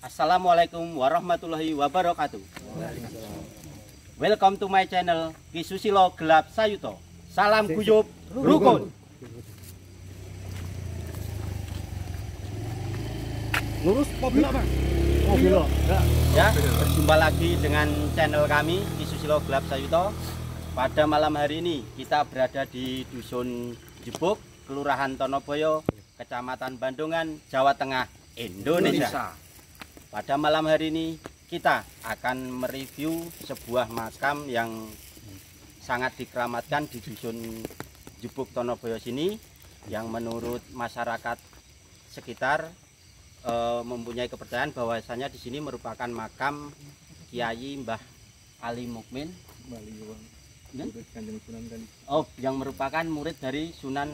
Assalamualaikum warahmatullahi wabarakatuh. Welcome to my channel Ki Susilo Gelap Sayuto. Salam guyub rukun. Lurus mobil apa? Mobil Ya, berjumpa lagi dengan channel kami Ki Susilo Gelap Sayuto. Pada malam hari ini kita berada di Dusun Jebuk, Kelurahan Tonoboyo, Kecamatan Bandungan, Jawa Tengah, Indonesia. Pada malam hari ini kita akan mereview sebuah makam yang sangat dikeramatkan di Dusun Jebuk Tonoboyo sini, yang menurut masyarakat sekitar mempunyai kepercayaan bahwasanya di sini merupakan makam Kiai Mbah Ali Mukmin, oh, yang merupakan murid dari Sunan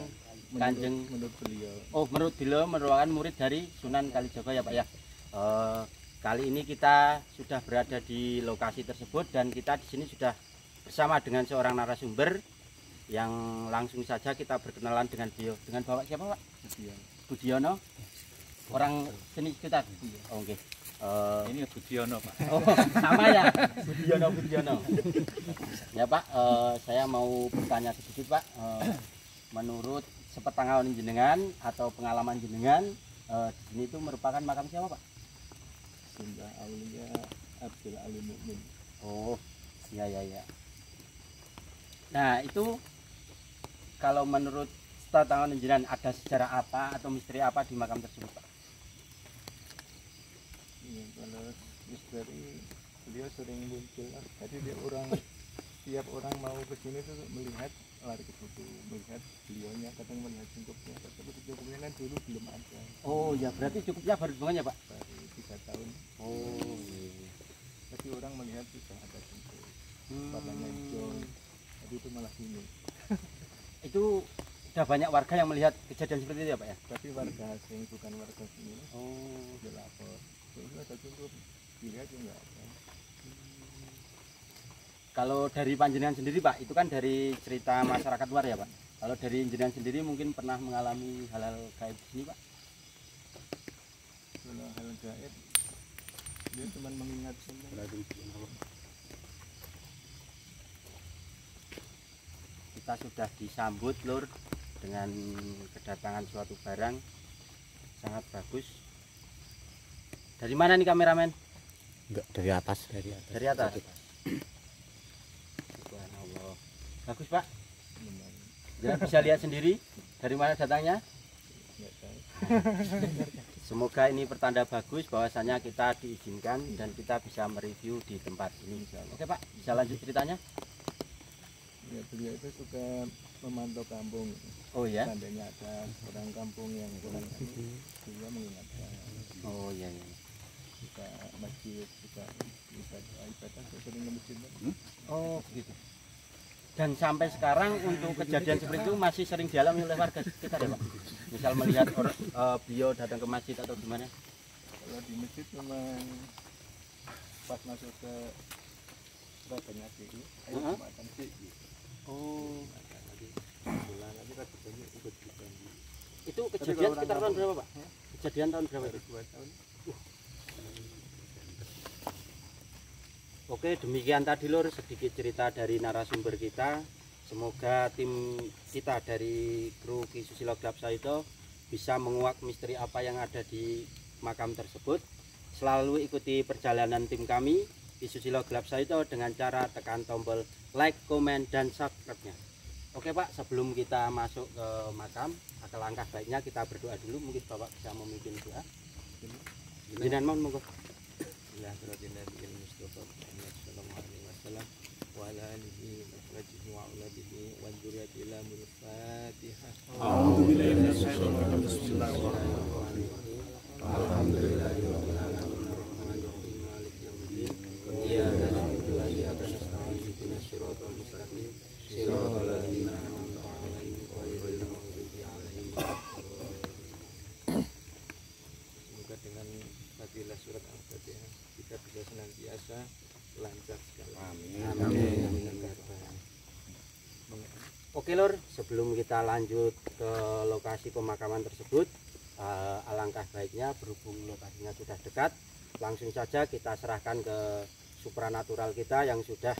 Kanjeng. Menurut beliau. Oh, menurut beliau merupakan murid dari Sunan Kalijaga ya Pak ya. Kali ini kita sudah berada di lokasi tersebut dan kita di sini sudah bersama dengan seorang narasumber yang langsung saja kita berkenalan dengan beliau. Dengan Bapak siapa Pak? Budiono. Orang sini sekitar. Oh, oke. Ini Budiono Pak. Oh, sama ya. Budiono. Ya Pak, saya mau bertanya sedikit Pak. Menurut sepengetahuan jenengan atau pengalaman jenengan, di sini itu merupakan makam siapa Pak? Sunda Aulia Abdul Ali Mukmin. Oh, ya. Nah, itu kalau menurut sepengetahuan jenengan ada sejarah apa atau misteri apa di makam tersebut Pak? Iya, kalau misteri beliau sering muncul lah. Jadi dia orang tiap orang mau ke sini tuh melihat lari ke situ, melihat beliaunya, kadang melihat cukupnya. Tapi cukupnya kan dulu belum ada. Oh ya, berarti cukupnya baru bunganya Pak? Baru 3 tahun. Oh iya. Tapi orang melihat sudah ada cukup. Warnanya hijau. Tapi itu malah ini. Itu sudah banyak warga yang melihat kejadian seperti itu ya Pak ya? Tapi warga asing, bukan warga sini. Oh, dia lapor. Itu ada cukup. Dilihat juga enggak ada. kalau dari panjenengan sendiri Pak, itu kan dari cerita masyarakat luar ya Pak. Kalau dari jenengan sendiri mungkin pernah mengalami hal-hal gaib di sini Pak? Kalau hal gaib, dia cuma mengingat saja. Kita sudah disambut Lur dengan kedatangan suatu barang sangat bagus. Dari mana nih kameramen? Enggak, dari atas. Dari atas. Subhanallah. Bagus Pak. Jangan bisa lihat sendiri dari mana datangnya. Semoga ini pertanda bagus bahwasanya kita diizinkan dan kita bisa mereview di tempat ini. Oke Pak, bisa lanjut ceritanya? Ya, beliau itu suka memantau kampung. Oh ya. Seandainya ada orang kampung yang kurang beliau mengingatkan. Oh iya. Suka masjid, suka ibadah, sering ke masjid. Oh begitu. Dan sampai sekarang untuk kejadian seperti itu masih sering dialami oleh warga sekitar ya Pak? Misal melihat beliau datang ke masjid atau gimana? Kalau di masjid memang pas masuk ke banyak sih, makan sih. Oh. Itu Tapi kejadian kalau sekitar orang tahun berapa Pak? ya? Kejadian tahun berapa itu? 2 tahun. Oke, demikian tadi Lur sedikit cerita dari narasumber kita. Semoga tim kita dari kru Ki Susilo Gelap Sayuto bisa menguak misteri apa yang ada di makam tersebut. Selalu ikuti perjalanan tim kami Ki Susilo Gelap Sayuto dengan cara tekan tombol like, komen, dan subscribe-nya. Oke Pak, sebelum kita masuk ke makam, alangkah baiknya kita berdoa dulu. Mungkin Bapak bisa memimpin doa. Jenengan mohon monggo. Ya, berarti Nabi Mustafa Muhammad sallallahu alaihi wasallam wa ala alihi wa sahbihi wa auladihi wa dzurriyyati ila Fatihah. A'udzubillahi minasyaitonir rajim. Bismillahirrahmanirrahim. Alhamdulillahirabbil alamin arrahmanirrahim maliki yaumiddin. Iyyaka na'budu wa iyyaka nasta'in ihdinas siratal mustaqim. Shiratal ladzina an'amta 'alaihim ghairil maghdubi 'alaihim waladdallin. Semoga dengan fadilah surat Al-Fatihah kita bisa senantiasa lancar sekali. Amin. Oke Lur, sebelum kita lanjut ke lokasi pemakaman tersebut, alangkah baiknya berhubung lokasinya sudah dekat, langsung saja kita serahkan ke supranatural kita yang sudah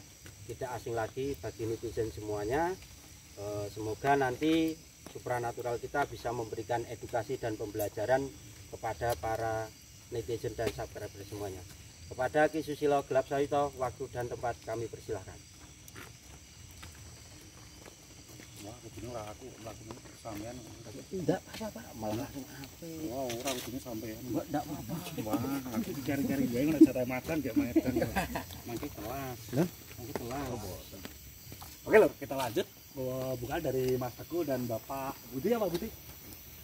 tidak asing lagi bagi netizen semuanya. Semoga nanti supranatural kita bisa memberikan edukasi dan pembelajaran kepada para netizen dan subscriber semuanya. Kepada Ki Susilo Gelap Sayuto, waktu dan tempat kami persilahkan. Wah, begini lah aku melakukan kesamaan. Tidak apa-apa, malah langsung apa? Wah, orang begini sampai. Tidak apa-apa. Wah, aku cari-cari gue nggak cara makan kayak makan. Mangke kelas. Mangke kelas. Oke lor, kita lanjut. Bukan dari Mas Teguh dan Bapak Budi ya Pak Budi?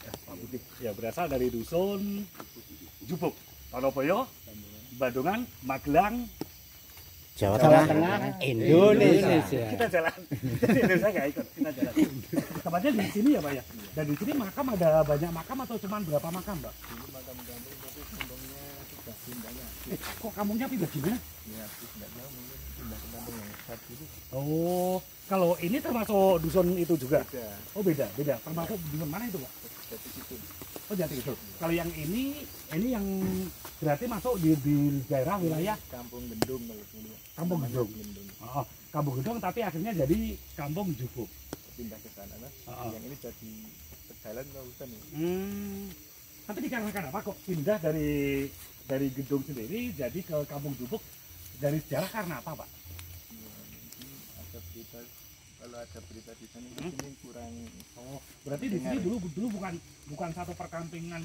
Ya, Pak Budi. Ya, berasal dari dusun Jupuk, Tonoboyo, Bandungan, Magelang, Jawa Tengah, Indonesia. Kita jalan. Indonesia nggak ikut, kita jalan. Tempatnya di sini ya Pak ya? Dan di sini makam ada banyak makam atau cuma berapa makam Pak? Ini makam kampung tapi kampungnya sudah pindahnya. Kok kampungnya pindah gimana? Ya, tidak jauh mungkin pindah ke kampung yang besar gitu. Oh, kalau ini termasuk dusun itu juga? Beda. Oh beda. Termasuk dusun mana itu Pak? Jati itu. Oh Jati itu. Kalau yang ini yang berarti masuk di daerah wilayah Kampung Gendung kalau dulu. Kampung Gendung. Gendung. Oh, Kampung Gendong tapi akhirnya jadi Kampung Jupuk. Pindah ke sana lah. Oh. Yang ini jadi Tegalan atau hutan ya? Tapi dikarenakan apa kok pindah dari Gendong sendiri jadi ke Kampung Jupuk? Dari sejarah karena apa Pak? Ya, mungkin ada berita, kalau ada berita di sana ini kurang. Oh, berarti di sini dulu bukan satu perkampungan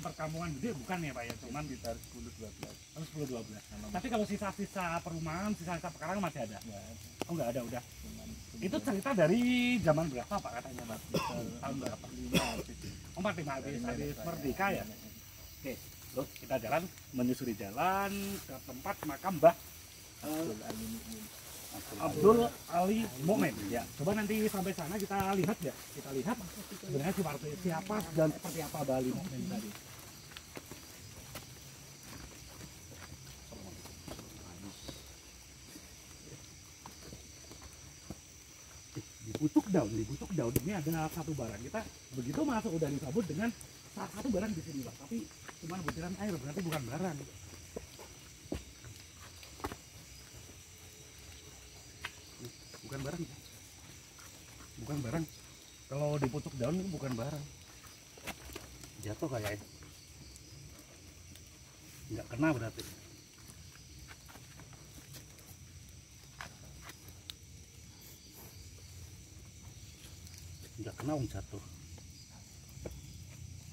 gede bukan ya Pak ya? Cuman Sekitar 10-12. 10-12. Tapi kalau sisa-sisa perumahan, sisa-sisa pekarangan masih ada? Ya, Oh nggak ada udah. cuman Itu cerita dari zaman berapa Pak katanya Pak? Tahun berapa? 5 habis merdeka ya? Oke, terus kita jalan menyusuri jalan ke tempat makam Mbah Abdul Ali Mukmin. Ya, coba nanti sampai sana kita lihat ya. Kita lihat sebenarnya siapa dan seperti apa Mbah Ali Mukmin tadi. Dibutuh daun. Ini ada satu barang. Kita begitu masuk udah disambut dengan salah satu barang di sini Pak. Tapi cuma butiran air, berarti bukan barang. Bukan barang. Kalau dipucuk daun itu bukan barang. Jatuh kayaknya. Nggak kena berarti. Nggak kena jatuh.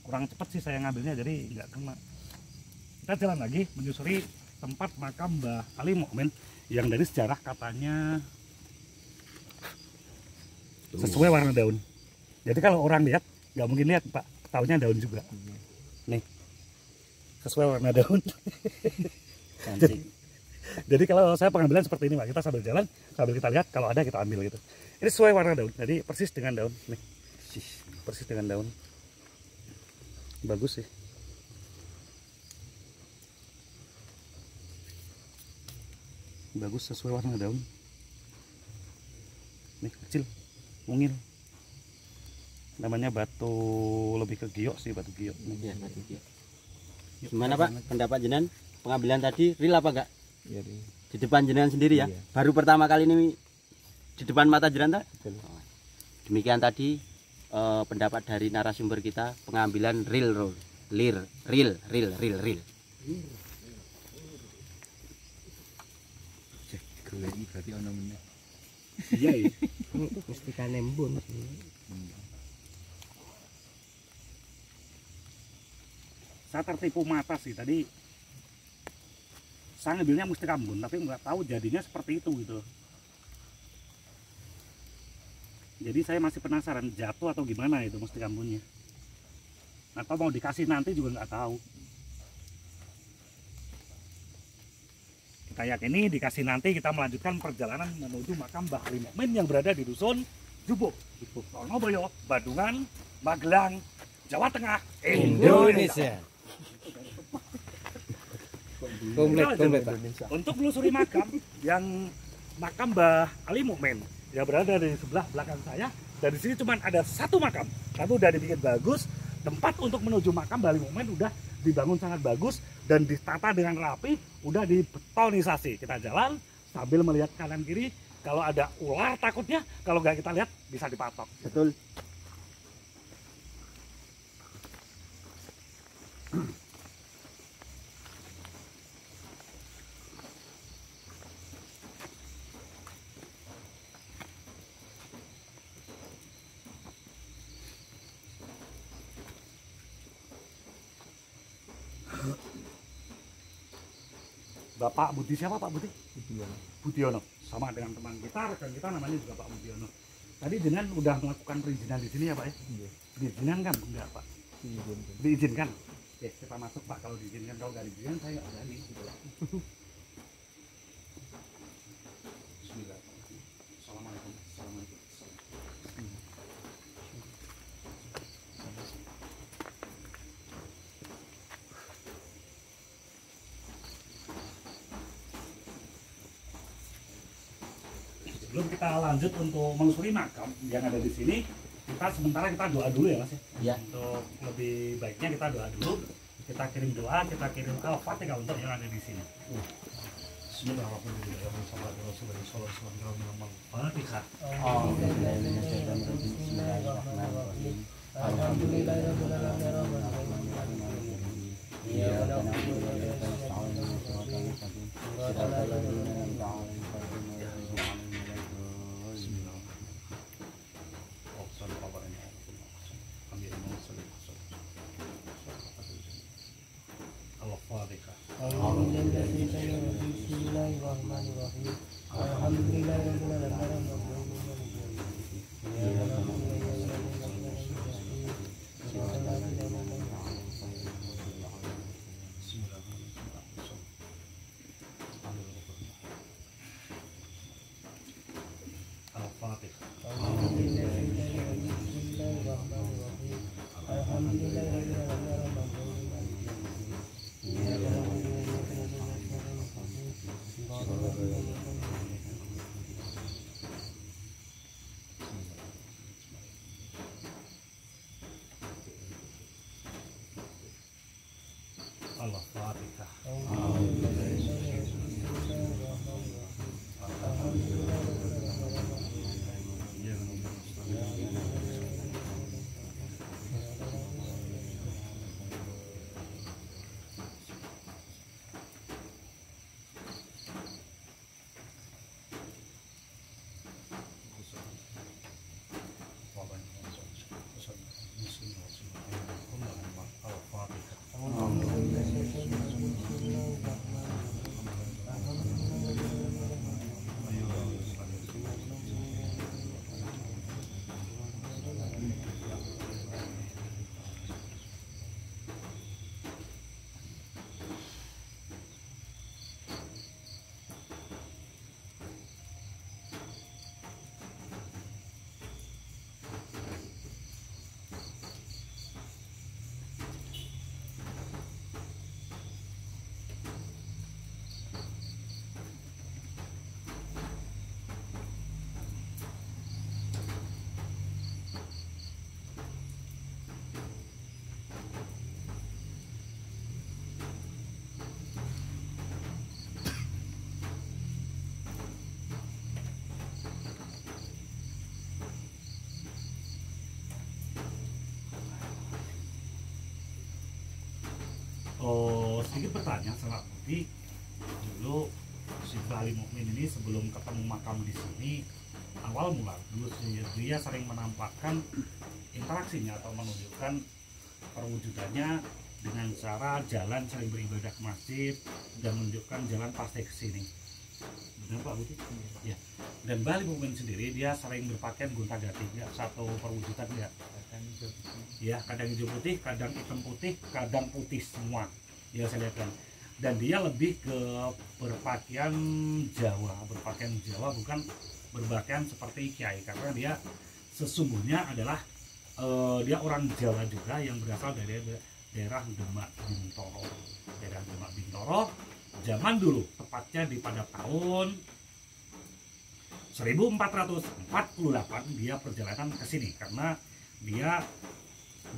Kurang cepat sih saya ngambilnya jadi nggak kena. Kita jalan lagi menyusuri tempat makam Mbah Ali Mukmin yang dari sejarah katanya sesuai warna daun. Jadi kalau orang lihat nggak mungkin lihat Pak, taunya daun juga. Nih, sesuai warna daun. Jadi kalau saya pengambilan seperti ini Pak, kita sambil jalan sambil kita lihat kalau ada kita ambil gitu. Ini sesuai warna daun, jadi persis dengan daun. Nih, persis dengan daun. Bagus sih. Bagus sesuai warna daun. Nih kecil. Mungil, namanya batu lebih ke giok sih, batu giok. Ya, batu giok. Gimana Pak pendapat jenengan pengambilan tadi real apa enggak? Ya, Di depan jenengan sendiri ya? Iya. Baru pertama kali ini di depan mata jenengan? Demikian tadi pendapat dari narasumber kita pengambilan real. goleki berarti ono meneh. Iya ya. Mustika nembun. Saya tertipu mata sih tadi. Saya ngambilnya mustika embun, tapi nggak tahu jadinya seperti itu gitu. Jadi saya masih penasaran jatuh atau gimana itu mustika embunnya. Atau mau dikasih nanti juga nggak tahu. Kita yakini dikasih nanti kita melanjutkan perjalanan menuju makam Mbah Ali Mukmin yang berada di dusun Jupuk, Tonoboyo, Bandungan, Magelang, Jawa Tengah, Indonesia. Komplit. Untuk melusuri makam yang makam Mbah Ali Mukmin yang berada di sebelah belakang saya. Dari sini cuma ada satu makam, satu udah dibikin bagus. Tempat untuk menuju makam Mbah Ali Mukmin udah dibangun sangat bagus. dan ditata dengan rapi, udah dibetonisasi. Kita jalan sambil melihat kanan kiri, kalau ada ular takutnya, kalau nggak kita lihat bisa dipatok. Betul. Bapak Budi siapa Pak Budi? Budiono. Budiono, sama dengan teman kita, rekan kita namanya juga Pak Budiono. Tadi jenengan udah melakukan perizinan di sini ya Pak ya? Iya. Diizinkan kan? Enggak Pak? Diizinkan. Diizinkan? Oke, kita masuk Pak, kalau diizinkan, kalau nggak diizinkan saya nggak berani gitu lah. Bismillahirrahmanirrahim. Assalamualaikum. Assalamualaikum. Sebelum kita lanjut untuk melusuri makam yang ada di sini, sementara kita doa dulu ya Mas ya. Iya. Untuk lebih baiknya kita doa dulu. Kita kirim doa, kita kirim Al-Fatihah untuk yang ada di sini. Bismillahirrahmanirrahim. Al-Fatihah. Bismillahirrahmanirrahim. Alhamdulillahirrahmanirrahim. Al-Fatihah. Oh, sedikit bertanya sama Budi. Dulu si Bali Mukmin ini sebelum ketemu makam di sini, awal mula dulu dia sering menampakkan interaksinya atau menunjukkan perwujudannya dengan cara jalan sering beribadah ke masjid dan menunjukkan jalan pasti ke sini. Benar Pak Budi? Ya. Dan Bali Mukmin sendiri dia sering berpakaian gonta-ganti, ya, satu perwujudan ya. Ya, kadang hijau putih, kadang hitam putih, kadang putih semua. Ya saya lihat kan. Dan dia lebih ke berpakaian Jawa bukan berpakaian seperti kiai, karena dia sesungguhnya adalah dia orang Jawa juga yang berasal dari daerah Demak Bintoro. Daerah Demak Bintoro zaman dulu, tepatnya di pada tahun 1448 dia perjalanan ke sini karena dia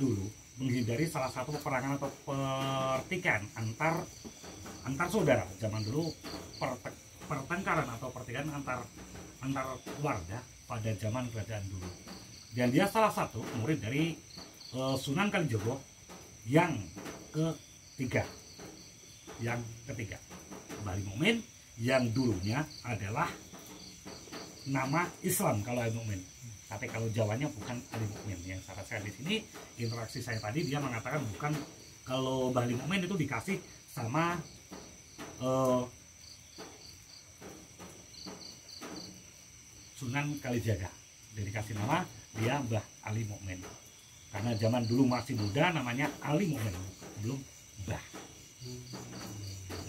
dulu menghindari salah satu peperangan atau pertikaian antar saudara. Zaman dulu pertengkaran atau pertikaian antar keluarga pada zaman kerajaan dulu. Dan dia salah satu murid dari Sunan Kalijogo yang ketiga. Bali Mukmin yang dulunya adalah nama Islam kalau Ali Mukmin. Tapi kalau Jawanya bukan Ali Mukmin. Yang saya di sini interaksi saya tadi dia mengatakan bukan, kalau Bali Mukmin itu dikasih sama Sunan Kalijaga. Dia dikasih nama dia Mbah Ali Mukmin. Karena zaman dulu masih muda namanya Ali Mukmin, belum Mbah.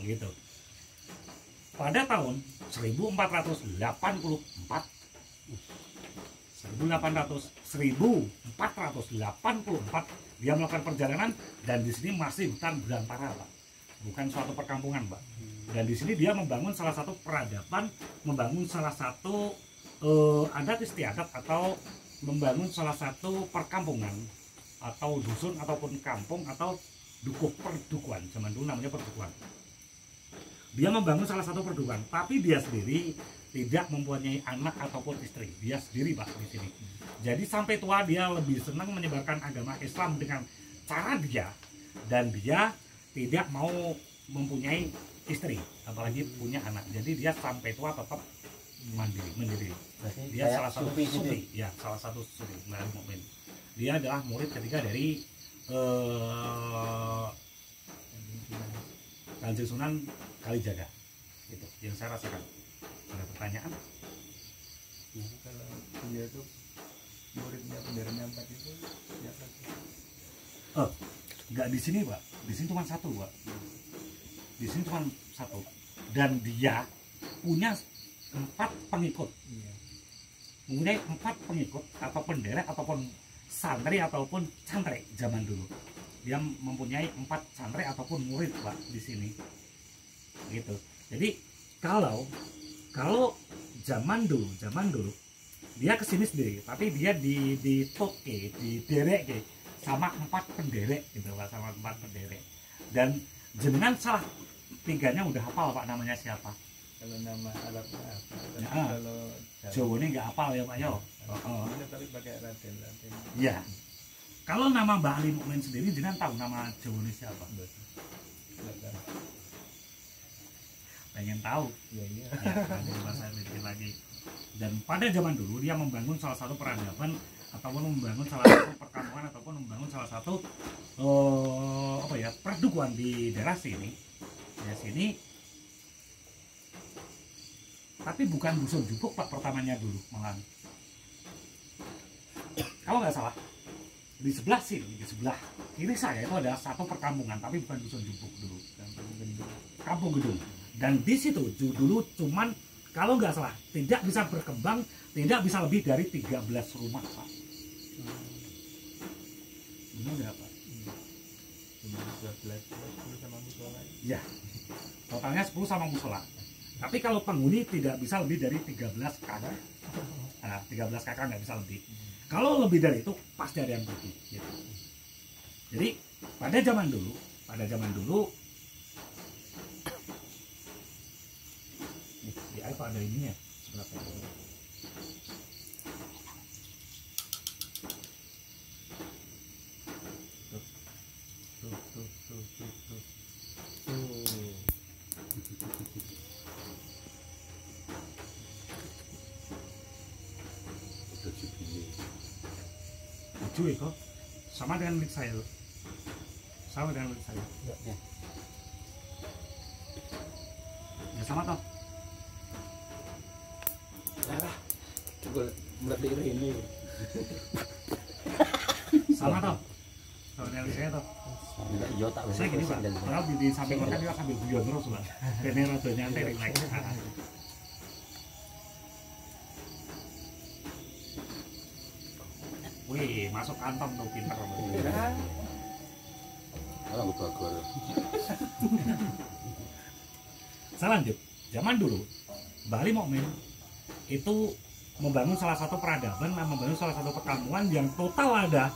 Gitu. Pada tahun 1484 dia melakukan perjalanan, dan di sini masih hutan belantara, Pak. Bukan suatu perkampungan, Pak. Dan di sini dia membangun salah satu peradaban, membangun salah satu adat istiadat, atau membangun salah satu perkampungan atau dusun ataupun kampung atau perdukuhan. Zaman dulu namanya perdukuhan. Dia membangun salah satu perdukuhan, tapi dia sendiri tidak mempunyai anak ataupun istri. Dia sendiri, Pak, di sini. Jadi sampai tua dia lebih senang menyebarkan agama Islam dengan cara dia, dan dia tidak mau mempunyai istri, apalagi punya anak. Jadi dia sampai tua tetap mandiri. Dia salah satu sufi, ya, salah satu sufi, Bali Mukmin. Dia adalah murid ketiga dari Kanjeng Sunan Kalijaga. Itu yang saya rasakan. Ada pertanyaan? Ya, kalau dia itu muridnya benderanya 4 itu siapa sih? Enggak di sini, Pak. Di sini cuma satu, Pak. Di sini cuma satu. Dan dia punya 4 pengikut. Iya. Mempunyai 4 pengikut atau penderek ataupun santri ataupun santri zaman dulu. Dia mempunyai 4 santri ataupun murid, Pak, di sini. Gitu. Jadi kalau zaman dulu dia kesini sendiri, tapi dia diderek sama 4 penderek gitu, Pak, sama 4 penderek. Dan jenengan salah 3-nya udah hafal, Pak, namanya siapa? Kalau nama Arabnya apa? Ya, Kalau Jawa ini nggak hafal ya, Pak, yo. ini tapi pakai Raden. Ya. Kalau nama Mbak Ali Mukmin sendiri, jenengan tahu nama Jawa ini siapa? Pengen tahu? Iya. Ya, saya bikin lagi. Dan pada zaman dulu dia membangun salah satu peradaban ataupun membangun salah satu perkampungan ataupun membangun salah satu perdukuhan di daerah sini. Ya, sini. Tapi bukan dusun Jupuk, Pak, pertamanya dulu malah. Kalau nggak salah, di sebelah sini, di sebelah kiri saya itu ada satu perkampungan, tapi bukan dusun Jupuk dulu, Kampung Gedung. Dan di situ dulu cuman, kalau nggak salah, tidak bisa berkembang, tidak bisa lebih dari 13 rumah, Pak. Benar nggak, Pak? Cuma 12 sama musola. Ya, totalnya 10 sama musola. Tapi kalau penghuni tidak bisa lebih dari 13 kakak. Nah, 13 kakak nggak bisa lebih. Kalau lebih dari itu pasti ada yang pergi. Gitu. Jadi pada zaman dulu, di air ada ininya seberapa? Tujuh itu sama dengan milik saya, sama dengan milik saya. Ya sama toh. ini Sama toh. Sama dengan milik saya toh. Iya tak Saya gini, Pak, kalau di samping makan juga sambil guyon terus, Pak. Ini rada nyantai relax. Wih, masuk kantong tuh, pinter. Kalau bagor. Saya lanjut. Zaman dulu, Bali Mukmin itu membangun salah satu peradaban, membangun salah satu perkampungan yang total ada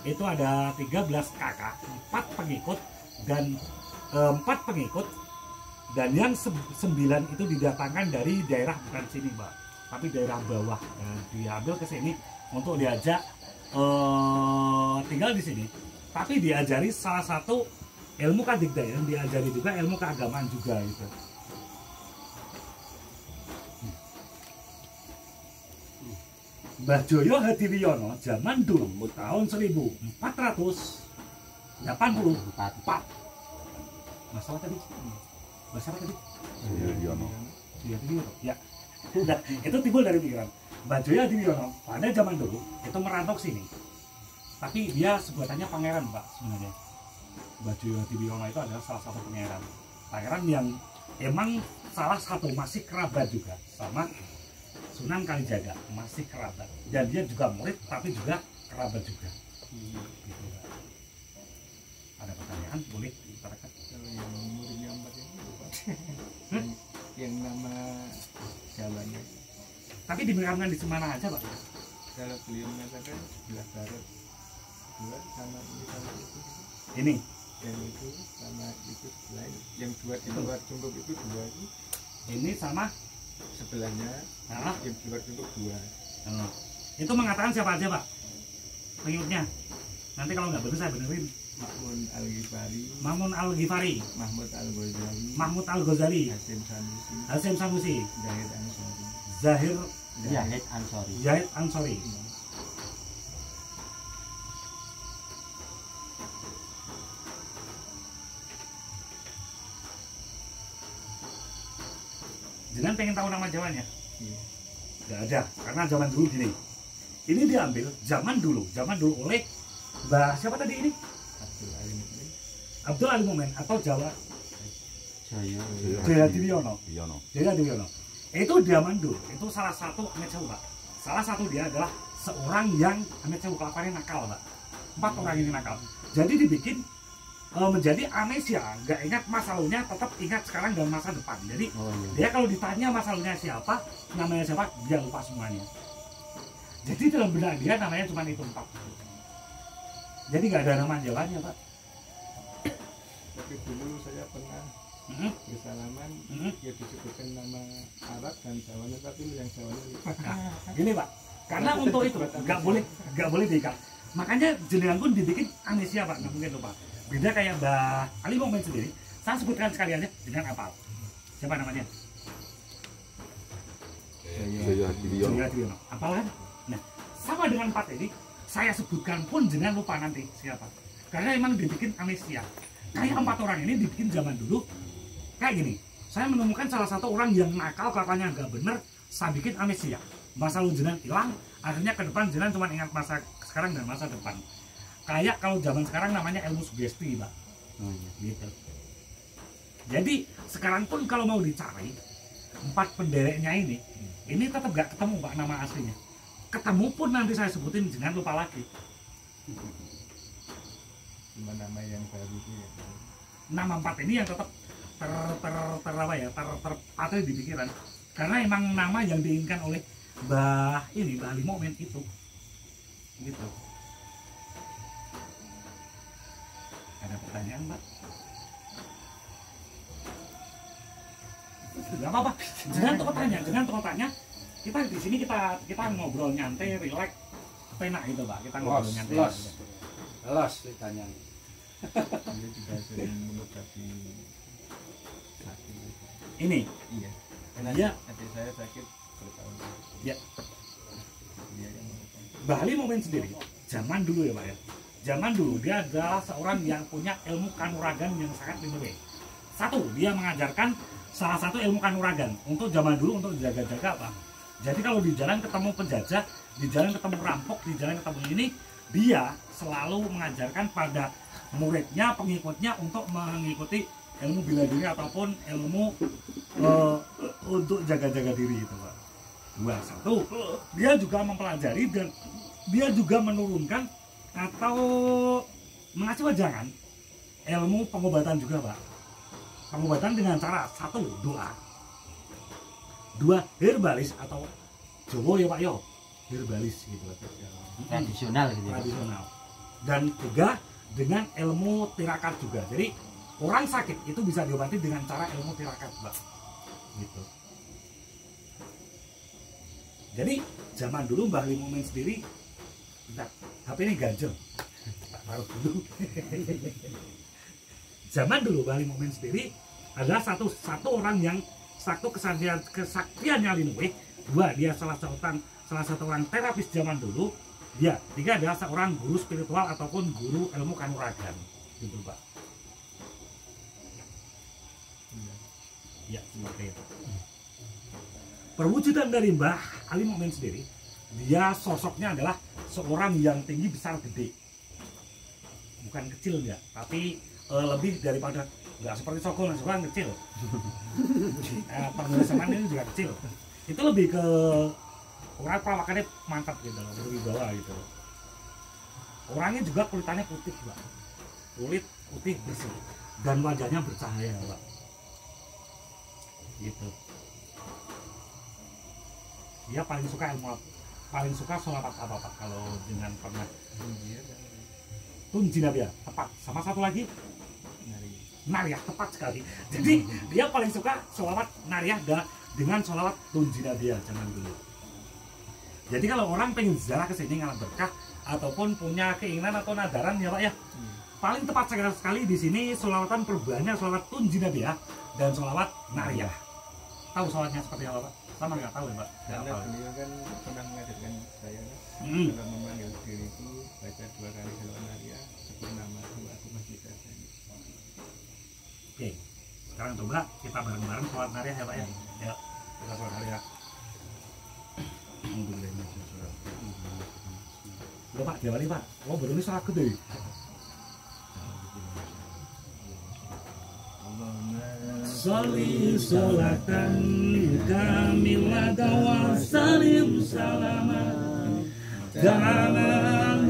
itu ada 13 kakak, 4 pengikut dan 4 pengikut, dan yang 9 itu didatangkan dari daerah bukan sini Mbak, tapi daerah bawah. Nah, diambil ke sini untuk diajak tinggal di sini, tapi diajari salah satu ilmu kadigdayan, diajari juga ilmu keagamaan juga gitu. Mbah Joyo Hadiwiono zaman dulu tahun 1484. Masalah tadi? Bahasa apa tadi? Yono. Ya. Nah, itu timbul dari pikiran Mbah Joyo Hadiwiono pada zaman dulu itu merantau ke sini. Tapi dia sebutannya pangeran, Pak, sebenarnya. Mbah Joyo Hadiwiono itu adalah salah satu pangeran. Pangeran yang emang salah satu masih kerabat juga sama Sunan Kalijaga, masih kerabat, dan dia juga murid tapi juga kerabat juga. Gitu, Pak. Ada pertanyaan boleh diutarakan? Kalau yang muridnya 4 ini lupa. yang nama jalannya. Tapi dimekarkan di mana aja Pak? Kalau beliau mengatakan sebelah barat 2 sama ini sama itu. Ini Yang itu sama itu sebelah ini. Yang 2 di luar cukup itu 2 itu. ini sama Sebelahnya nah, yang di luar cukup 2. itu mengatakan siapa aja Pak pengikutnya? Nanti kalau nggak benar saya benerin. Makmun Al-Ghifari, Mamun Al-Ghifari, Mahmud Al-Ghazali, Mahmud Al-Ghazali, Hasim Sanusi, Hasim Sanusi, Zahid Ansori. Zahir Zahid Ansori. Zahid Ansori. Jangan pengen tahu nama Jawanya? Iya. Nggak ada, karena zaman dulu gini. Ini diambil zaman dulu oleh Mbah siapa tadi ini? Abdul Alim ini. Abdul Ali Momen atau Jawa Jaya. Jaya Hadiwiono. Yono. Jaya Hadiwiono. Itu zaman dulu, itu salah satu Amit Sewu, Pak. Salah satu dia adalah seorang yang Amit Sewu kelakuannya nakal, Pak. 4 orang ini nakal. Jadi dibikin menjadi amnesia, nggak ingat masa lalunya, tetap ingat sekarang dan masa depan. Jadi Oh iya. dia kalau ditanya masa lalunya siapa, namanya siapa, dia lupa semuanya. Jadi dalam benak dia namanya cuma itu 4. Jadi nggak ada nama jalannya Pak. Tapi dulu saya pernah Mhm. bersalaman, Mhm. ya disebutkan nama Arab dan Jawanya, tapi yang Jawanya lupa. Gini Pak, karena untuk itu nggak boleh diikat. Makanya jenengan pun dibikin amnesia Pak, nggak mungkin lupa. Beda kayak Mbah Ali Momen sendiri, saya sebutkan sekali aja dengan apal. Siapa namanya? Jaya Hadiwiono. Jaya Hadiwiono. Apal kan? Nah, sama dengan 4 ini, saya sebutkan pun jangan lupa nanti siapa. Karena emang dibikin amnesia. Kayak 4 orang ini dibikin zaman dulu kayak gini. Saya menemukan salah satu orang yang nakal, kelakuannya nggak bener, saya bikin amnesia. Masa lalu jenengan hilang, akhirnya ke depan jenengan cuma ingat masa sekarang dan masa depan. Kayak kalau zaman sekarang namanya ilmu sugesti, Pak. Oh iya. Gitu. Jadi sekarang pun kalau mau dicari 4 pendereknya ini tetap gak ketemu Pak nama aslinya. Ketemu pun nanti saya sebutin, jangan lupa lagi. Cuma nama yang baru itu ya. Nama 4 ini yang tetap terpatri di pikiran. Karena emang nama yang diinginkan oleh Mbah Ali Momen itu. Gitu. Ada pertanyaan, Mbak? Gak apa-apa. Jangan tanya. Kita di sini kita ngobrol nyantai, relax, penak gitu, Pak. Kita ngobrol nyantai. Los ditanya. Dia juga sering mengobati sakit. Ini, Iya. Karena Iya. adik saya sakit bertahun-tahun. ya, Dia yang mengobati. Mbah Ali Momen sendiri, zaman dulu ya, Pak ya. Zaman dulu dia adalah seorang yang punya ilmu kanuragan yang sangat tinggi. Satu, dia mengajarkan salah satu ilmu kanuragan untuk zaman dulu untuk jaga-jaga Pak. Jadi kalau di jalan ketemu penjajah, di jalan ketemu rampok, di jalan ketemu ini, dia selalu mengajarkan pada muridnya, pengikutnya untuk mengikuti ilmu bela diri ataupun ilmu untuk jaga-jaga diri itu Pak. 2, 1, dia juga mempelajari dan dia juga menurunkan atau mengasih wajangan ilmu pengobatan juga Pak. Pengobatan dengan cara 1, doa, 2, herbalis atau Jawa ya Pak yo, herbalis gitu Pak. Tradisional gitu. Tradisional. dan juga dengan ilmu tirakat juga. Jadi orang sakit itu bisa diobati dengan cara ilmu tirakat, Mbak. Gitu. Jadi zaman dulu Mbah Limomen sendiri, bentar, HP ini ganjel. Taruh dulu. Zaman dulu Mbah Limomen sendiri adalah satu orang yang satu kesaktiannya Linuwe. Dua, dia salah satu orang terapis zaman dulu. Dia tiga adalah seorang guru spiritual ataupun guru ilmu kanuragan, gitu Pak. Ya, seperti itu. Perwujudan dari Mbah Ali Mukmin sendiri, dia sosoknya adalah seorang yang tinggi besar gede, bukan kecil ya, tapi lebih daripada nggak seperti Sogol, Sogol kecil. Penulisan ini juga kecil. Itu lebih ke orang perawakannya mantap gitu loh, berwibawa gitu. Orangnya juga kulitannya putih, Pak. Kulit putih bersih dan wajahnya bercahaya, Pak. Gitu. Dia paling suka ilmu, paling suka sholawat apa Pak kalau dengan pernah Tunjinabia, tepat. Sama satu lagi Nariyah, tepat sekali. Jadi dia paling suka sholawat Nariyah dengan sholawat Tunjinabia zaman dulu. Jadi kalau orang pengen ziarah ke sini ngalah berkah ataupun punya keinginan atau nadaran ya Pak ya, paling tepat sekali di sini sholawatan perubahannya sholawat Tunjinabia dan sholawat Nariyah. Tahu sholawatnya seperti apa Pak? Sama nggak tahu ya Pak? Karena beliau kan pernah mengajarkan saya kalau memanggil diriku baca 2 kali sholawat Nariyah sebelum namaku aku masih saja. Oke, sekarang coba kita bareng-bareng sholawat Nariyah ya Pak ya. Ya, kita sholawat Nariyah. Loh Pak, diawali Pak. Oh baru ini sholat gede. Sholli sholatan kamilatan wa salim salaman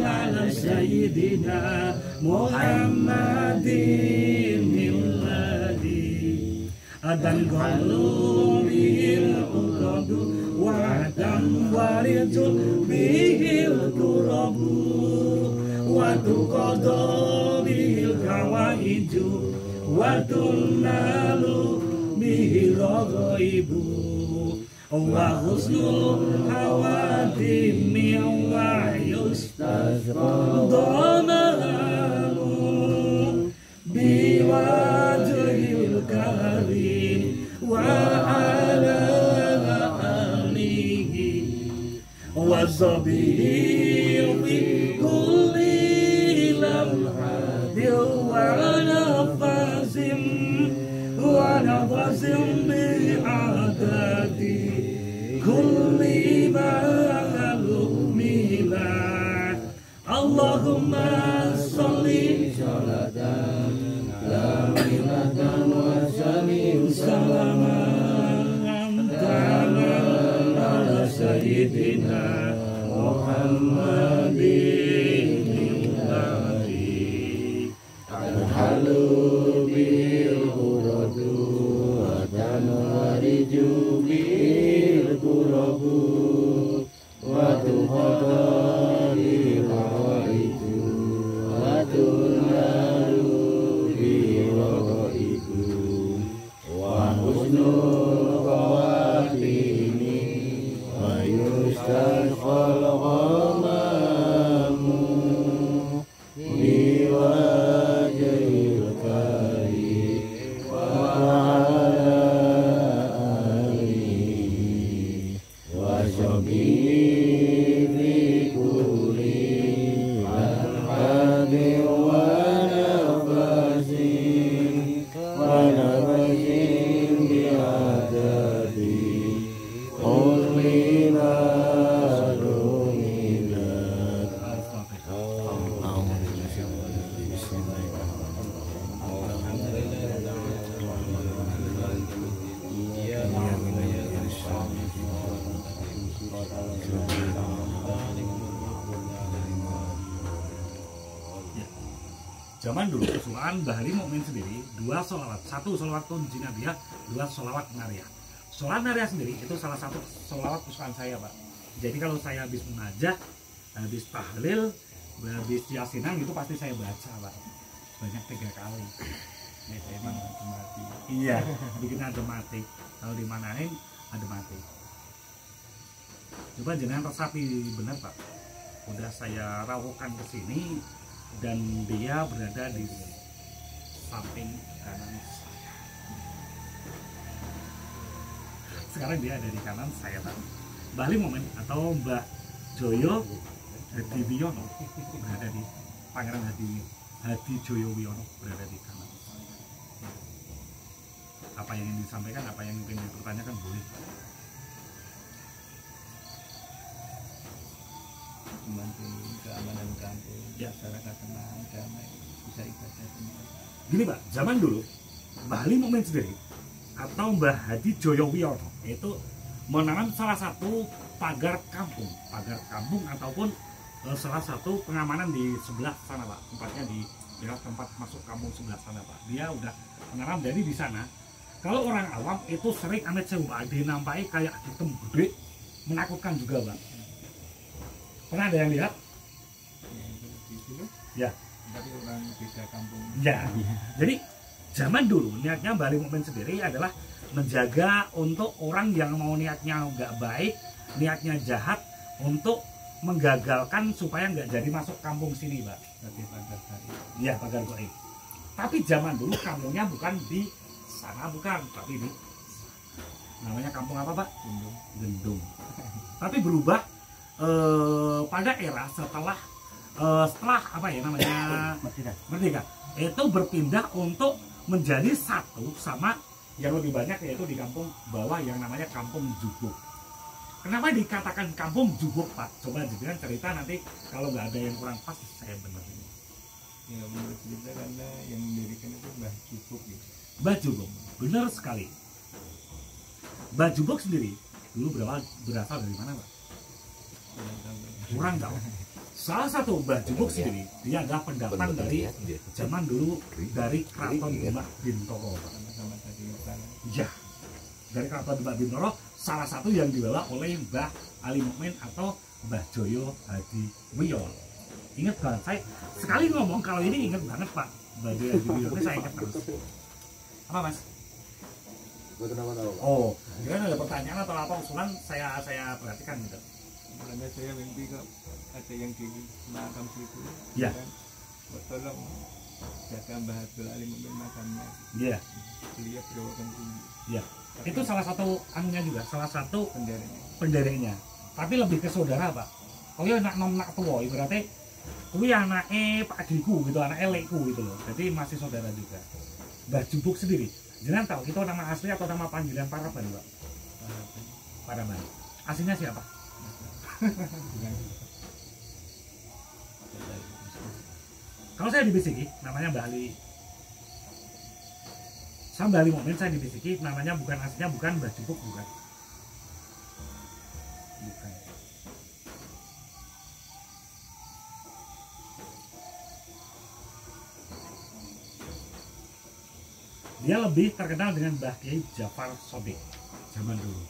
ala sayyidina Muhammadin milladi adan qalumil uqadu wa dan warijul bihil turabu wa tuqadu bihil kawaiju wa tunnalu bihil ghaibu wa husnul hawadimi wa yustasqa dhamanu biwajhil karim wa ala alihi wa sahbihi fi kulli lamhatin wa nafasin bi'adadi kulli ma'lumila Allahumma salli sholatan kamilatan wa salim salaman ala sayyidina Muhammadin milladi al-halu bil uradu wa tanwariju bil kurabu wa tuhadari hawaitu wa tunalu biwaitu wa husnul khawatimi wa yustasqal ghamamu biwajhil karim wa ala alihi wa sahbihi fi kulli lamhatin wa nafasin bi'adadi kulli ma'luminat. Zaman dulu usulan Mbah Ali Mukmin sendiri 2 sholawat, 1 sholawat Tunjinabia, 2 sholawat Nariyah. Sholawat Nariyah sendiri itu salah satu sholawat usulan saya Pak. Jadi kalau saya habis munajat, habis tahlil, Habis di asinan itu pasti saya baca Pak, banyak 3 kali. Nih saya emang ada mati. iya, bikin ada mati. Kalau dimanain ada mati. Coba jenengan resapi benar Pak. Udah saya rawuhkan ke sini dan dia berada di samping kanan saya. Sekarang dia ada di kanan saya Pak. Mbah Ali Momen atau Mbah Joyo Hadi Wiono berada di Pangeran Hadi Joyo Wiono berada di kanan. Apa yang ingin disampaikan, apa yang ingin dipertanyakan boleh. Membantu keamanan kampung, Ya. masyarakat tenang, damai, bisa ibadah tenang. Gini Pak, zaman dulu Mbah Ali Momen sendiri atau Mbah Hadi Joyo Wiono itu menanam salah satu pagar kampung ataupun salah satu pengamanan di sebelah sana Pak, tempatnya di tempat masuk kampung sebelah sana Pak. Dia udah menanam dari di sana. Kalau orang awam itu sering amit sewu Pak, dinampai kayak hitam gede, menakutkan juga Pak. Pernah ada yang lihat? Ya, itu di sini. Ya. Tapi orang beda kampung. Ya. Jadi zaman dulu niatnya Mbah Ali Momen sendiri adalah menjaga untuk orang yang mau niatnya nggak baik, niatnya jahat, untuk menggagalkan supaya nggak jadi masuk kampung sini Pak. Tapi pagar tadi. Iya, pagar goib. Tapi zaman dulu kampungnya bukan di sana, bukan, tapi di namanya kampung apa Pak? Gunung. Gendung. Tapi berubah pada era setelah apa ya namanya merdeka. Itu berpindah untuk menjadi satu sama yang lebih banyak, yaitu di kampung bawah yang namanya kampung Jubuk. Kenapa dikatakan kampung Jubuk Pak? Coba jangan cerita, nanti kalau nggak ada yang kurang pas saya benerin. Ya menurut cerita karena yang mendirikan itu Mbah Jubuk gitu. Mbah Jubuk, benar sekali. Mbah Jubuk sendiri dulu berasal dari mana Pak? Kurang tahu. Salah satu Mbah Jubuk sendiri, dia adalah pendatang dari zaman dulu dari Keraton Demak Bintoro Pak. Sama-sama tadi sana. Ya, dari Keraton Demak Bintoro, salah satu yang dibawa oleh Mbah Ali Momen atau Mbah Joyo Hadi Wiono. Ingat banget, saya sekali ngomong kalau ini ingat banget Pak. Mbah Joyo Hadi Wiono ini saya ingat terus. Apa Mas? Oh, kira ada pertanyaan atau apa usulan, saya perhatikan gitu. Karena saya mimpi kok ada yang di makam situ. Ya. Kan, tolong jaga Mbah Abdul Ali Momen makamnya. Iya, Beliau berwawasan tinggi. iya. Itu salah satu anunya juga, salah satu Penderanya. penderenya. Tapi lebih ke saudara Pak. Oh ya anak nom nak tua, berarti kuwi anaknya Pak Diku gitu, anak elekku gitu loh. Jadi masih saudara juga. Mbah Jubuk sendiri, jangan tahu itu nama asli atau nama panggilan Paraban Pak? Paraban. Aslinya siapa? Kalau saya dibisiki, namanya Mbah Ali. Sama Mbah Ali Momen saya dibisiki, namanya bukan aslinya bukan Mbah Jubuk, bukan. Bukan. Dia lebih terkenal dengan Mbah Kiai Jafar Sodik zaman dulu.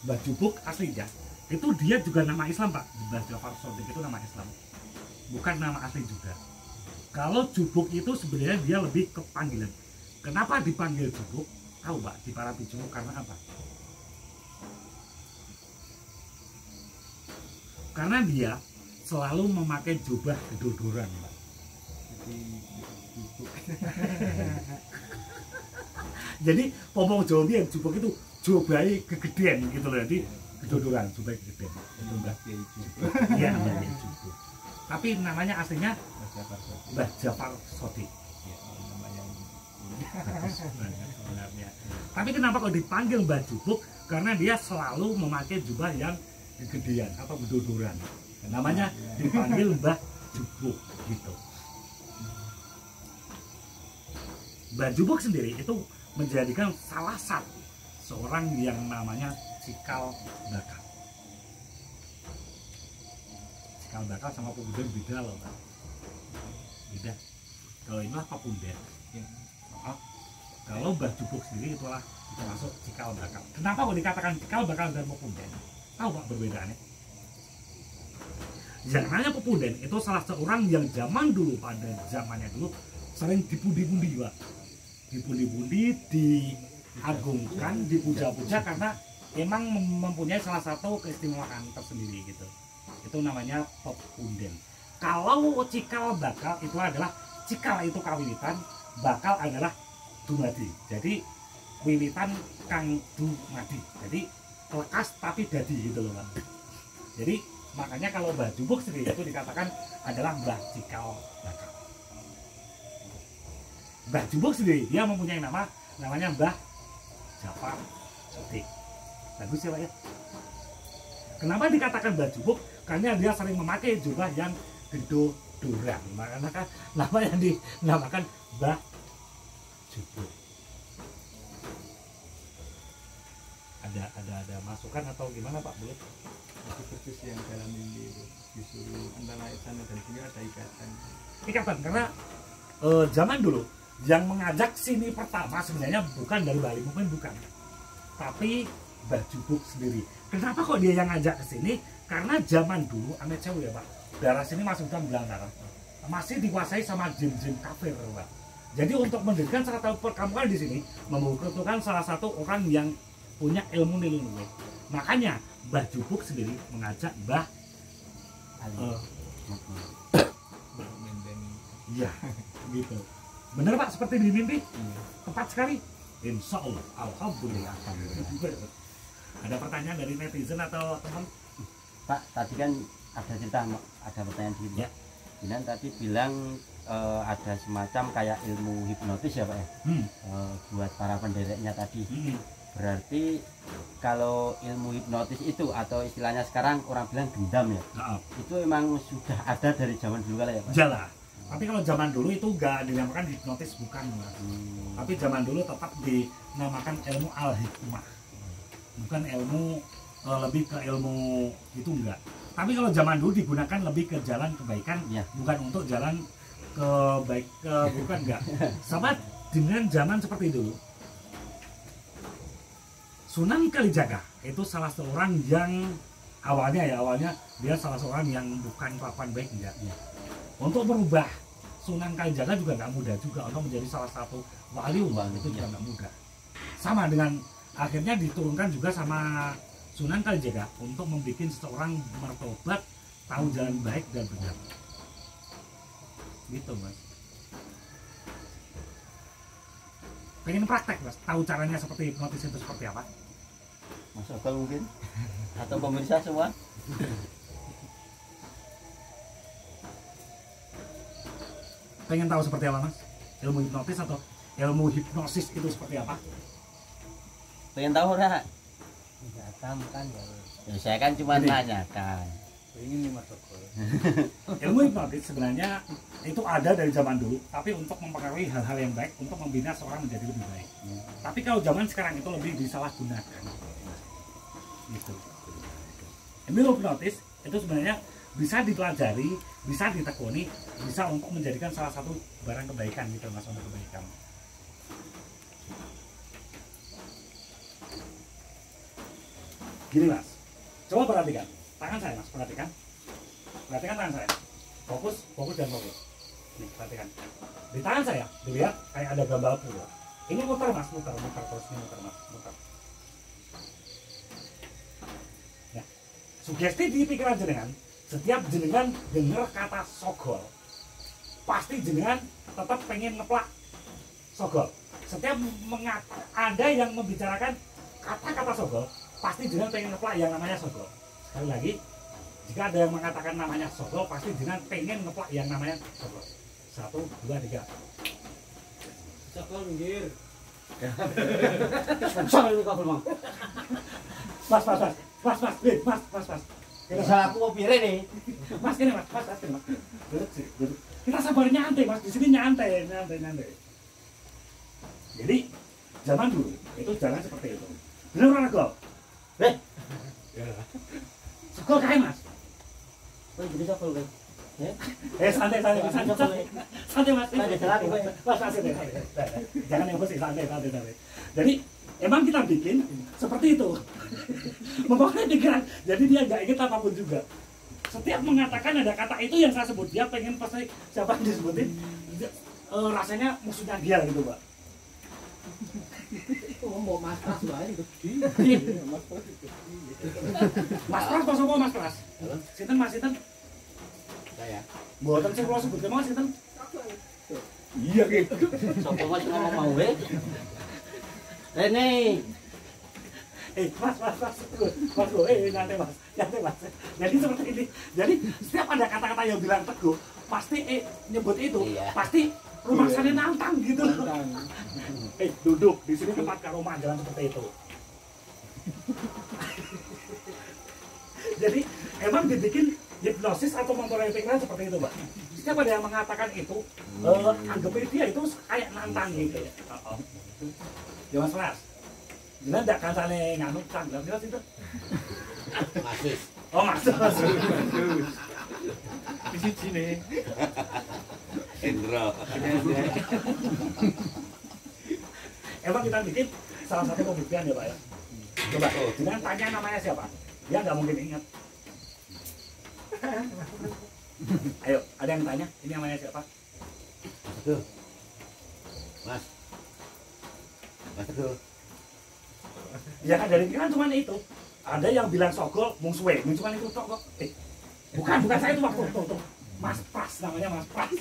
Mbah Jubuk aslinya itu dia juga nama Islam Pak. Mbah Jafar Sodik itu nama Islam, bukan nama asli juga. Kalau Jubuk itu sebenarnya dia lebih ke panggilan. Kenapa dipanggil Jubuk? Tahu Pak, di para Jubuk karena apa? Karena dia selalu memakai jubah kedodoran Pak. Jadi Jubuk. Jadi pomong Jawa yang Jubuk itu jubahi kegedean gitu loh, jadi kedodoran, jubahi kegedean. Itu Mbah Kiai Jubuk. Iya, Mbah Jubuk. Tapi namanya aslinya Mas Jafar Sodik. Mbah Jafar Sodik. Ya, nama yang Bagus banget sebenarnya. Tapi kenapa kok dipanggil Mbah Jubuk? Karena dia selalu memakai jubah yang kegedean atau kedodoran. Namanya dipanggil Mbah Jubuk gitu. Mbah Jubuk sendiri itu menjadikan salah satu seorang yang namanya cikal bakal. Cikal bakal sama pemuda beda loh Pak. Beda. Kalau ini apa pemuda? Ya. Kalau Mbah Jubuk sendiri itulah termasuk cikal bakal. Kenapa kok dikatakan cikal bakal dan pemuda? Tahu Pak perbedaannya? Yang namanya pepunden itu salah seorang yang zaman dulu, pada zamannya dulu sering dipundi-pundi, Pak. Dipundi-pundi, diagungkan, dipuja-puja karena emang mempunyai salah satu keistimewaan tersendiri gitu. Itu namanya pepunden. Kalau cikal bakal itu adalah, cikal itu kawiwitan, bakal adalah dumadi. Jadi wiwitan kang dumadi. Jadi lekas tapi dadi gitu loh, Pak. Jadi makanya kalau Mbah Jubuk sendiri itu dikatakan adalah Mbah Cikal Bakal. Mbah Jubuk sendiri dia mempunyai nama, namanya Mbah Jafar Sodik. Bagus ya, Pak ya. Kenapa dikatakan Mbah Jubuk? Karena dia sering memakai jubah yang gedodorang. Makanya kan nama yang dinamakan Mbah Jubuk. Ada masukan atau gimana, Pak? Boleh? Itu persis yang dalam mimpi itu disuruh antara sana dan sini ada ikatan. Ikatan karena zaman dulu yang mengajak sini pertama sebenarnya bukan dari Bali, mungkin bukan, tapi Mbah Jubuk sendiri. Kenapa kok dia yang ngajak ke sini? Karena zaman dulu Amet Sewu ya, Pak, daerah sini masih hutan belantara, masih dikuasai sama jin-jin kafir, Pak. Jadi untuk mendirikan salah satu perkampungan di sini membutuhkan salah satu orang yang punya ilmu nilai. Makanya Mbah Jubuk sendiri mengajak Mbah iya gitu. Bener, Pak, seperti di mimpi. Tepat sekali. Insya Allah. Alhamdulillah. Ada pertanyaan dari netizen atau teman? Pak, tadi kan ada cerita, ada pertanyaan di Ya. Binan tadi bilang ada semacam kayak ilmu hipnotis ya, Pak ya, buat para pendereknya tadi. Berarti kalau ilmu hipnotis itu atau istilahnya sekarang orang bilang gendam ya, itu emang sudah ada dari zaman dulu kali ya, Pak? Jalan. Tapi kalau zaman dulu itu enggak dinamakan hipnotis, bukan, Mas. Tapi zaman dulu tetap dinamakan ilmu al-hikmah. Bukan ilmu lebih ke ilmu itu enggak. Tapi kalau zaman dulu digunakan lebih ke jalan kebaikan, Ya. bukan untuk jalan bukan enggak. Sama dengan zaman seperti dulu. Sunan Kalijaga itu salah seorang yang awalnya dia salah seorang yang bukan kelakuan baik enggak. Ya. Untuk merubah Sunan Kalijaga juga nggak mudah juga, untuk menjadi salah satu waliullah itu juga nggak mudah. Sama dengan akhirnya diturunkan juga sama Sunan Kalijaga untuk membuat seseorang bertobat, tahu jalan baik dan benar. Gitu, Mas. Pengen praktek, Mas, tahu caranya seperti hipnotis itu seperti apa? Mas Okal mungkin atau pemirsa semua? Pengen tahu seperti apa, Mas? Ilmu hipnotis atau ilmu hipnosis itu seperti apa? Pengen tahu ora? Tidak tahu kan ya. Ya, saya kan cuma Ini. nanyakan. Ini Mas Okol. Ilmu hipnotis sebenarnya itu ada dari zaman dulu, tapi untuk mempengaruhi hal-hal yang baik, untuk membina seorang menjadi lebih baik. Tapi kalau zaman sekarang itu lebih disalahgunakan. Gitu. Ilmu hipnotis itu sebenarnya bisa dipelajari, bisa ditekuni, bisa untuk menjadikan salah satu barang kebaikan gitu, Mas, untuk kebaikan. Gini, Mas, coba perhatikan tangan saya, Mas, perhatikan tangan saya, fokus dan fokus. Nih, perhatikan di tangan saya, dilihat kayak ada gambar pulau. Ini muter, Mas, muter terus, ini muter, Mas, muter. Nah, sugesti di pikiran jenengan, setiap jenengan dengar kata sogol, pasti jenengan tetap pengen ngeplak sogol. Setiap ada yang membicarakan kata-kata sogol, pasti jenengan pengen ngeplak yang namanya sogol. Sekali lagi, jika ada yang mengatakan namanya sogol, pasti jenengan pengen ngeplak yang namanya sogol. 1, 2, 3. Sokol minggir. Sama itu kabel, Bang. Mas. Bisa aku mau pilih nih. Mas, ini mas. Duduk sih, duduk. Kita sabar nyantai, Mas. Di sini nyantai. Jadi zaman dulu itu jalan seperti itu. Benar orang Gol? Sokol kayak, Mas. Oh, jadi sokol, Bang. Santai Mas. Santai, selaku, Bang. Mas, santai. Jangan emosi, santai. Jadi emang kita bikin seperti itu. Mempengaruhi pikiran. Jadi dia nggak inget apapun juga. setiap mengatakan ada kata itu yang saya sebut, dia pengen pasti siapa yang disebutin, rasanya musuhnya dia gitu, Pak. Mau Mas Pras wae gitu. Mas Pras pas apa Mas Pras? Sinten Mas sinten? Saya. Mboten sing kula sebutke Mas sinten? Iya gitu. Sopo Mas ngomong mau we? Rene. Mas, nyantai mas. Jadi seperti ini. Jadi setiap ada kata-kata yang bilang teguh, pasti nyebut itu, Iya. pasti rumah saya nantang gitu. Duduk di sini tempat karoma jalan seperti itu. Jadi emang dibikin hipnosis atau mempengaruhi pikiran seperti itu, Pak. Setiap ada yang mengatakan itu, anggapnya dia itu kayak nantang gitu ya. Ya Mas Pras. Jangan tidak kancane nganu tanggal jelas itu. Masih. Oh masuk. Di sini. Hendra. Emang kita bikin salah satu pembuktian ya Pak ya. Coba, jangan tanya namanya siapa. Dia nggak mungkin ingat. Ayo, ada yang tanya? Ini namanya siapa? Tuh. Mas. Mas tuh. Ya kan dari pikiran cuma itu. Ada yang bilang Sogol, Mungsuwe, cuma itu tok kok. Bukan saya itu waktu tuh. Mas Pras namanya Mas Pras.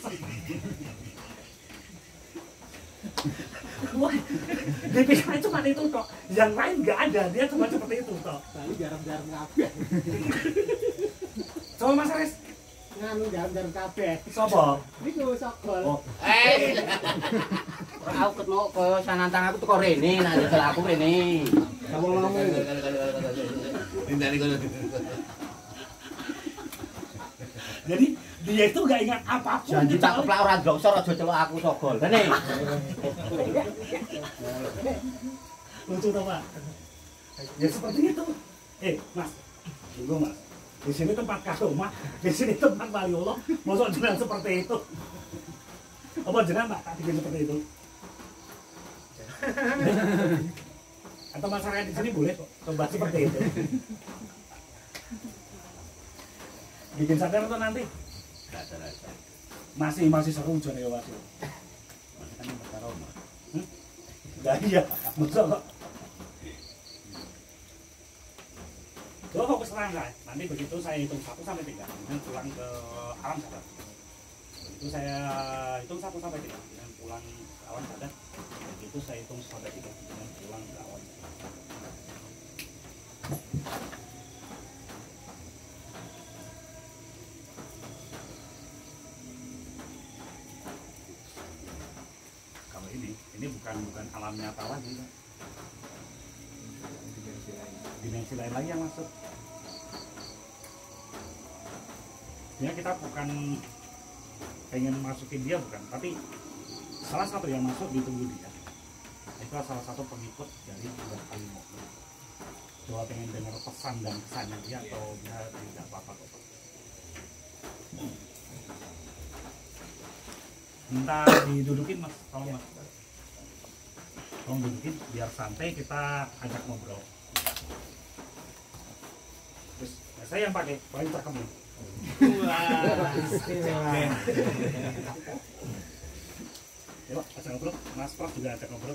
Wah, di pikiran cuma itu tok. Yang lain nggak ada, dia cuma seperti itu tok. Tadi garam-garam kabeh. Coba Mas Aris, Nganu garam-garam kabeh. sopo? Niku Sogol. Oh, Aku ketemu ke sanantang aku teko rene, nang jel aku rene. Ngomong-ngomong. jadi dia itu nggak ingat apapun. Janji tak keplak ora ndoksor aja celuk aku Sogol. Rene. Lucu tuh Pak. Ya seperti itu. Mas, tunggu Mas. Di sini tempat karoma, di sini tempat waliullah. Masa jenengan seperti itu? Apa jenengan Pak tak bikin seperti itu? Atau masyarakat di sini boleh kok coba seperti itu? Bikin sadar atau nanti? Masih seru jan ya Mas. Masih kan tempat karoma. Nah iya, betul kok. Lo fokus serangga, nanti begitu saya hitung 1 sampai 3, kemudian pulang ke alam sadar. Begitu saya hitung 1 sampai 3, kemudian pulang ke awan sadar. Begitu saya hitung sampai 3, kemudian pulang ke awan sadar. Kalau ini bukan alam nyata lagi, Pak. Dimensi lain lagi yang masuk. Ya kita bukan pengen masukin dia bukan, tapi salah satu yang masuk ditunggu dia. Itu salah satu pengikut dari Mbah Kalimo. Coba pengen dengar pesan dan kesannya dia atau dia tidak apa-apa kok. Minta didudukin Mas, tolong Mas. Tolong dudukin biar santai kita ajak ngobrol. Terus saya yang pakai, paling cakep nih. Ya Pak, ajak ngobrol. Mas Prof juga ajak ngobrol.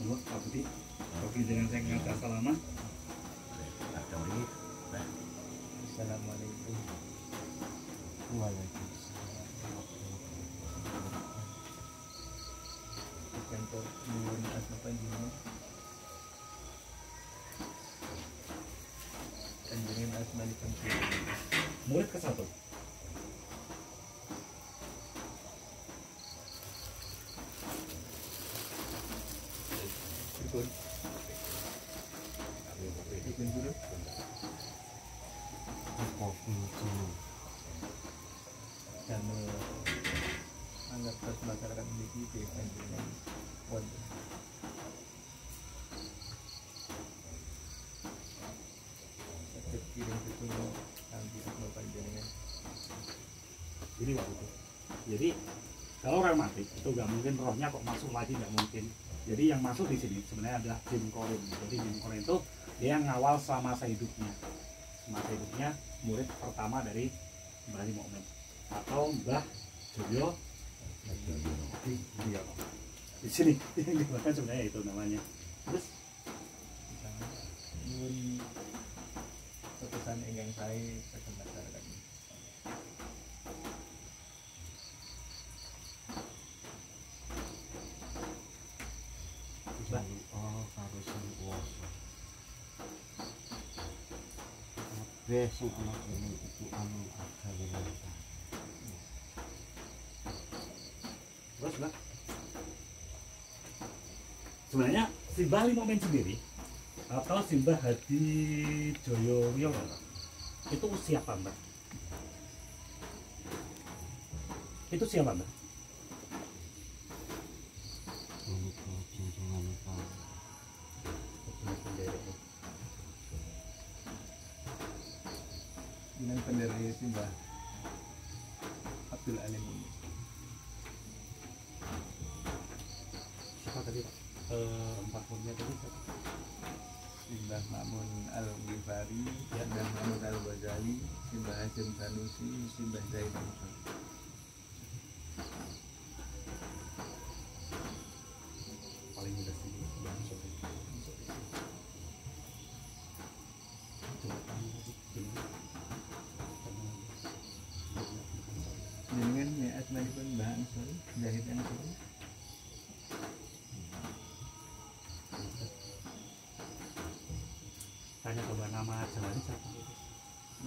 Halo, Pak Budi. Oke, dengan saya ngata salaman. Assalamualaikum. Waalaikumsalam. Kantor nuwun asma panjenengan. Panjenengan asmanipun sinten? Murid ke-1. Pripun? dulu. Dan anggap masyarakat memiliki dengan wonten. Sakit kirim setunggal nanti asma panjenengan. Ini Pak Butuh. Jadi kalau orang mati itu nggak mungkin rohnya kok masuk lagi, nggak mungkin. Jadi yang masuk di sini sebenarnya adalah jin korin. Jadi jin korin itu dia yang ngawal semasa hidupnya. Semasa hidupnya murid pertama dari Mbah Ali Mukmin atau Mbah Joyo di sini. Yang digunakan sebenarnya itu namanya. Terus Nyuwun pesan ingkang sae saking masyarakat. Sing ana kene iku anu agawe lata. Terus Mbak, sebenarnya si Mbah Ali Mukmin sendiri atau si Mbah Hadi Joyo Wiono itu siapa Mbak? Itu siapa Mbak? Menika junjungan Pak. Dengan pendiri Simbah Abdul Alim ini. Siapa tadi Pak? Empat muridnya tadi siapa? Simbah Ma'mun Al-Ghifari, Simbah Mahmud Al-Ghazali, Simbah Hasyim Sanusi, Simbah Zaid Al-Musa. Paling mudah sih Mbah Sofi. Coba tanya lagi. Dengan ya asmaipun Mbah Ansori, Zahid Ansori. Tanya coba nama jalan siapa?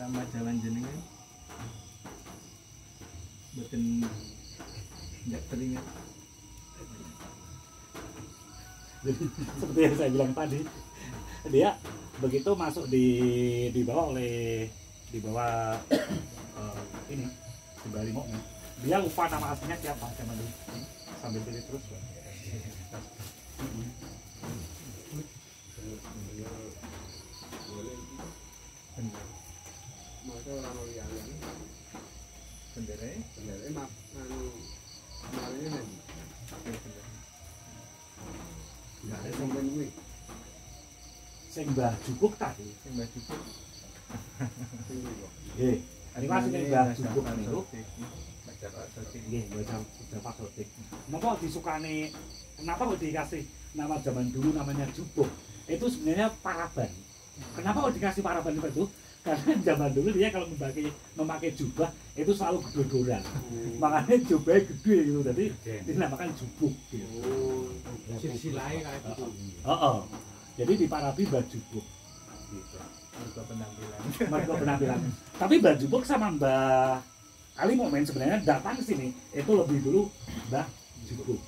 Nama jalan jenengan boten tidak teringat. Jadi seperti yang saya bilang tadi, dia begitu masuk dibawa ini si Mbah Ali Mukmin, dia lupa nama aslinya siapa zaman dulu. Sambil pilih terus. Maka orang liyane Bendera, bendere mak anu amalnya nen. Enggak ada sampean kuwi. Sing Mbah Jupuk tadi. Simbah Cukup. Sing kuwi kok. Nggih, animasi ning Mbah Jupuk niku. Baca Pak Sotik. Nggih, baca Pak Sotik. Kenapa disukani, kenapa kok dikasih nama zaman dulu namanya Jupuk? Itu sebenarnya paraban. Kenapa kok dikasih paraban itu? Karena zaman dulu dia kalau memakai jubah itu selalu gedodoran. Makanya jubahnya gede gitu, jadi dinamakan jubuk gitu. Silsilahe kayak gitu. Oh. Jadi diparabi Mbah Jupuk gitu. Mereka penampilan. Mereka penampilan. Tapi Mbah Jupuk sama Mbah Ali Mukmin sebenarnya datang ke sini itu lebih dulu Mbah Jupuk.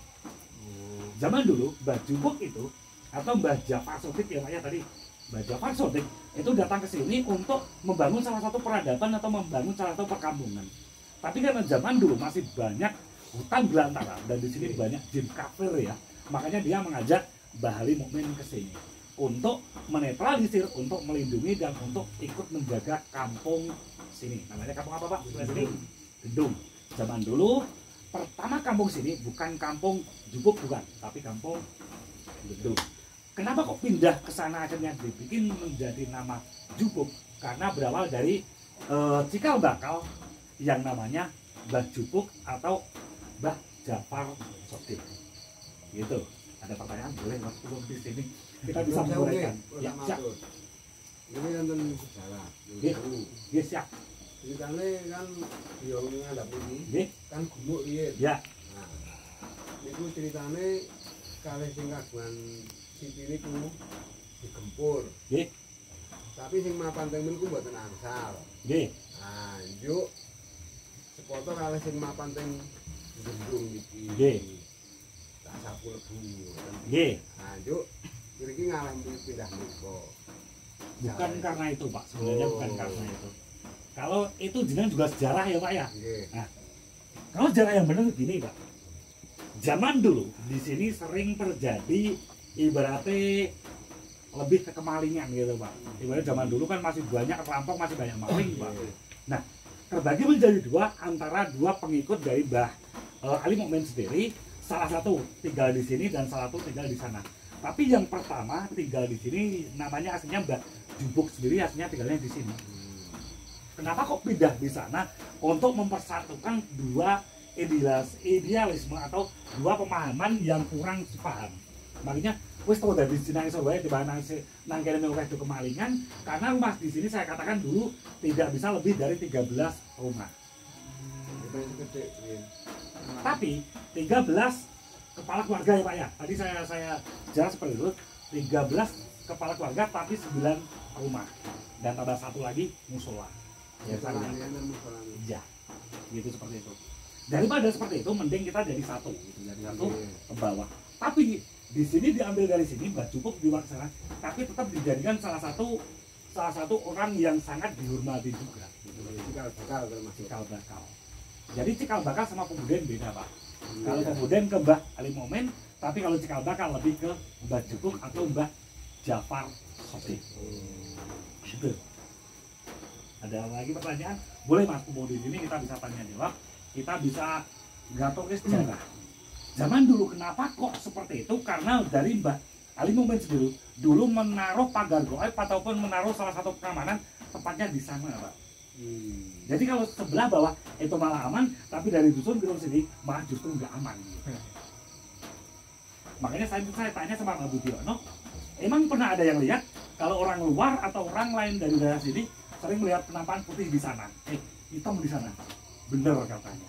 Zaman dulu Mbah Jupuk itu atau Mbah Jafar Sotik ya Pak ya tadi, Mbah Jafar Sotik itu datang ke sini untuk membangun salah satu peradaban atau membangun salah satu perkampungan. Tapi karena zaman dulu masih banyak hutan belantara dan di sini banyak jin kafir ya, makanya dia mengajak Mbah Ali Mukmin ke sini untuk menetralisir, untuk melindungi dan untuk ikut menjaga kampung sini. Namanya kampung apa Pak? Sebelah sini Gendung. Zaman dulu pertama kampung sini bukan kampung Jupuk bukan, tapi kampung Gendung. Kenapa kok pindah ke sana akhirnya dibikin menjadi nama Jupuk? Karena berawal dari cikal bakal yang namanya Mbah Jupuk atau Mbah Jafar Sotik. Gitu. Ada pertanyaan boleh Mas Pulung di sini. Kita bisa menguraikan. Ya, siap. Ini nonton sejarah. Nggih. Nggih, siap. Ceritane kan yo ngadap ini Nggih. kan gumuk riyen. Ya. Nah, niku ceritane kalih sing kagungan Siti niku digempur. Nggih. Tapi sing mapan teng mriku mboten angsal. Nggih. Nah, njuk sepoto kalih sing mapan teng gendung iki. Nggih. Tak sapu lebu. Nggih. Nah, njuk mriki ngalah pindah mriku. Bukan karena itu Pak, sebenarnya bukan karena itu. Kalau itu jenengan juga sejarah ya Pak ya. Nah, kalau sejarah yang benar gini Pak. Zaman dulu di sini sering terjadi ibaratnya lebih ke kemalingan gitu Pak. Ibaratnya zaman dulu kan masih banyak perampok, masih banyak maling Pak. Nah, terbagi menjadi dua antara dua pengikut dari Mbah Ali Mukmin sendiri. Salah satu tinggal di sini dan salah satu tinggal di sana. Tapi yang pertama tinggal di sini namanya aslinya Mbah Jubuk sendiri, aslinya tinggalnya di sini. Kenapa kok pindah di sana? Untuk mempersatukan dua idealisme atau dua pemahaman yang kurang sepaham. Makanya wis tau dari sini iso wae timbang nang kene mewah itu kemalingan, karena rumah di sini saya katakan dulu tidak bisa lebih dari 13 rumah. Tapi 13 kepala keluarga ya Pak ya. Tadi saya jelas seperti itu. 13 kepala keluarga tapi 9 rumah. Dan tambah satu lagi musola. Ya, ya, gitu seperti itu. Daripada seperti itu, mending kita jadi satu, gitu. Jadi satu ke bawah. Tapi di sini diambil dari sini, Mbah Jupuk diwaksana, tapi tetap dijadikan salah satu orang yang sangat dihormati juga. Gitu. Cikal bakal. Jadi cikal bakal sama pemuda beda Pak. Kalau pemuda ke Mbah Ali Mukmin, tapi kalau cikal bakal lebih ke Mbah Jupuk atau Mbah Jafar Sotik. Gitu. Ada lagi pertanyaan? Boleh Mas, di sini kita bisa tanya jawab. Kita bisa gatok sejarah. Zaman dulu kenapa kok seperti itu? Karena dari Mbah Ali Mukmin sendiri dulu menaruh pagar gaib ataupun menaruh salah satu pengamanan tepatnya di sana Pak. Jadi kalau sebelah bawah itu malah aman, tapi dari dusun ke sini malah justru nggak aman. Makanya saya tanya sama Pak Budiono, emang pernah ada yang lihat kalau orang luar atau orang lain dari daerah sini sering melihat penampakan putih di sana, hitam di sana, bener katanya.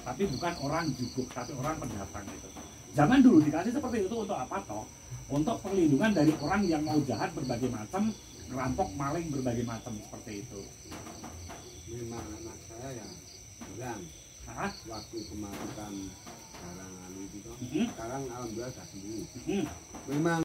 Tapi bukan orang Jubuk, tapi orang pendatang gitu. Zaman dulu dikasih seperti itu untuk apa toh? Untuk perlindungan dari orang yang mau jahat berbagai macam, ngerampok, maling berbagai macam seperti itu. Memang anak saya ya bilang waktu kematian sekarang itu, sekarang alhamdulillah sudah sembuh. Memang